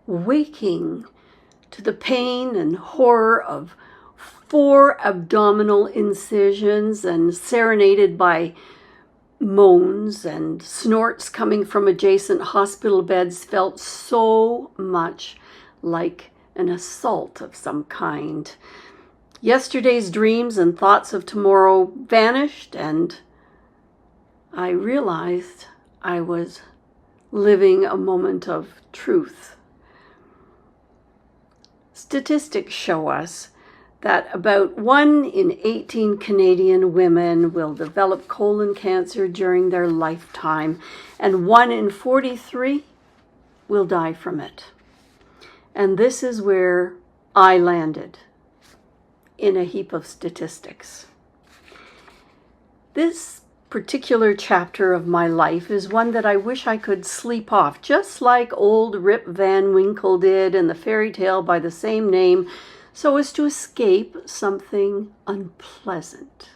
waking to the pain and horror of 4 abdominal incisions and serenaded by moans and snorts coming from adjacent hospital beds felt so much like an assault of some kind. Yesterday's dreams and thoughts of tomorrow vanished, and I realized I was living a moment of truth. Statistics show us that about 1 in 18 Canadian women will develop colon cancer during their lifetime, and 1 in 43 will die from it. And this is where I landed, in a heap of statistics. This particular chapter of my life is one that I wish I could sleep off, just like old Rip Van Winkle did in the fairy tale by the same name, so as to escape something unpleasant.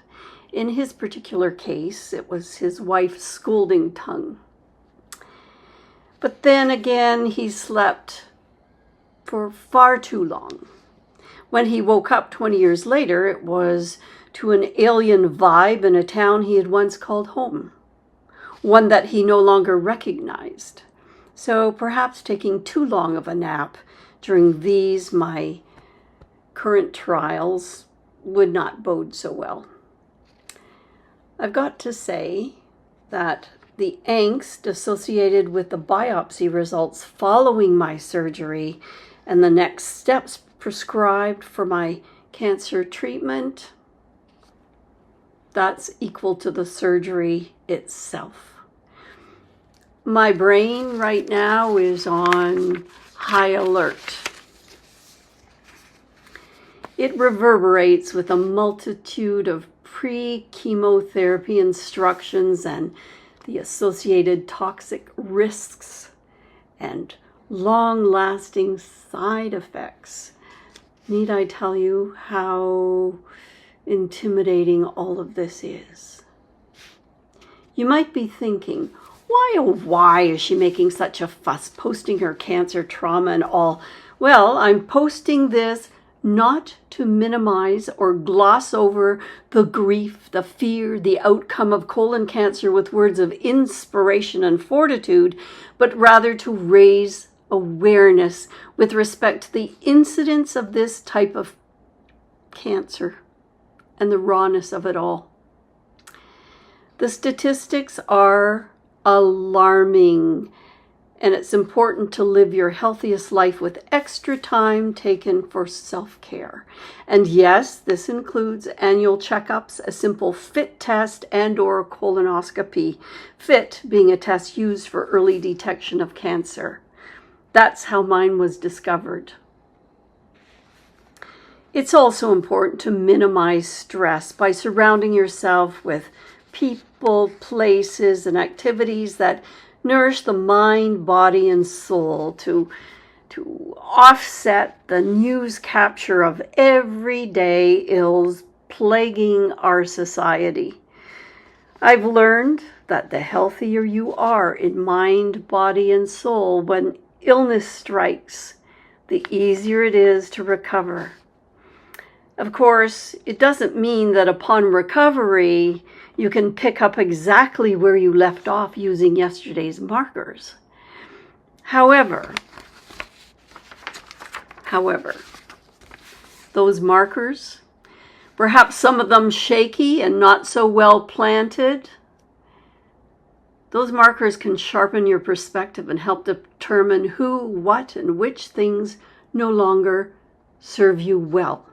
In his particular case, it was his wife's scolding tongue. But then again, he slept for far too long. When he woke up 20 years later, it was to an alien vibe in a town he had once called home, one that he no longer recognized. So perhaps taking too long of a nap during these, my current trials, would not bode so well. I've got to say that the angst associated with the biopsy results following my surgery and the next steps prescribed for my cancer treatment, that's equal to the surgery itself. My brain right now is on high alert. It reverberates with a multitude of pre-chemotherapy instructions and the associated toxic risks and long-lasting side effects. Need I tell you how intimidating all of this is? You might be thinking, why oh why is she making such a fuss, posting her cancer trauma and all? Well, I'm posting this not to minimize or gloss over the grief, the fear, the outcome of colon cancer with words of inspiration and fortitude, but rather to raise awareness with respect to the incidence of this type of cancer and the rawness of it all. The statistics are alarming, and it's important to live your healthiest life with extra time taken for self-care. And yes, this includes annual checkups, a simple FIT test, and/or colonoscopy. FIT being a test used for early detection of cancer. That's how mine was discovered. It's also important to minimize stress by surrounding yourself with people, places, and activities that nourish the mind, body, and soul to offset the news capture of everyday ills plaguing our society. I've learned that the healthier you are in mind, body, and soul, when illness strikes, the easier it is to recover. Of course, it doesn't mean that upon recovery, you can pick up exactly where you left off using yesterday's markers. However, those markers, perhaps some of them shaky and not so well planted, those markers can sharpen your perspective and help determine who, what, and which things no longer serve you well,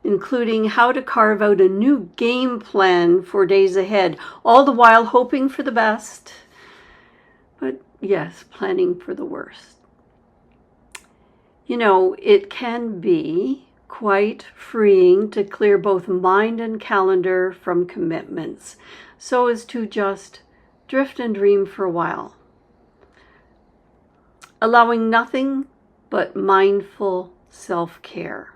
including how to carve out a new game plan for days ahead, all the while hoping for the best, but yes, planning for the worst. You know, it can be quite freeing to clear both mind and calendar from commitments, so as to just drift and dream for a while, allowing nothing but mindful self-care.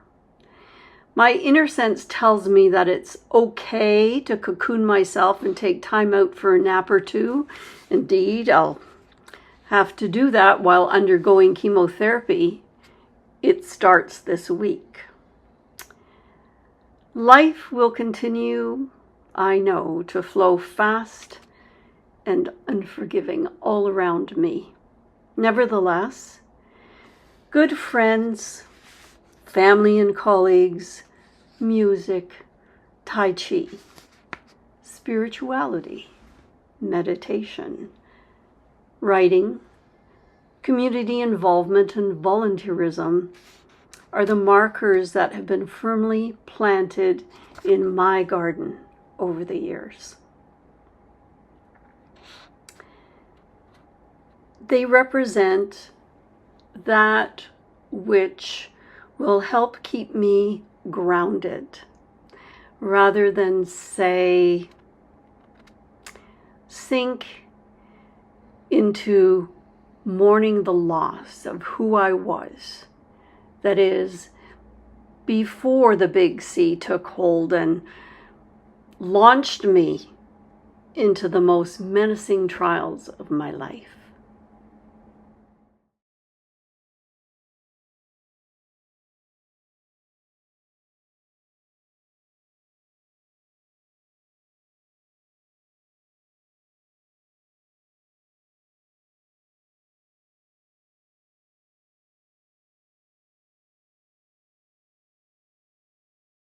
My inner sense tells me that it's okay to cocoon myself and take time out for a nap or two. Indeed, I'll have to do that while undergoing chemotherapy. It starts this week. Life will continue, I know, to flow fast and unforgiving all around me. Nevertheless, good friends, family and colleagues, music, Tai Chi, spirituality, meditation, writing, community involvement, and volunteerism are the markers that have been firmly planted in my garden over the years. They represent that which will help keep me grounded, rather than, say, sink into mourning the loss of who I was. That is, before the big C took hold and launched me into the most menacing trials of my life.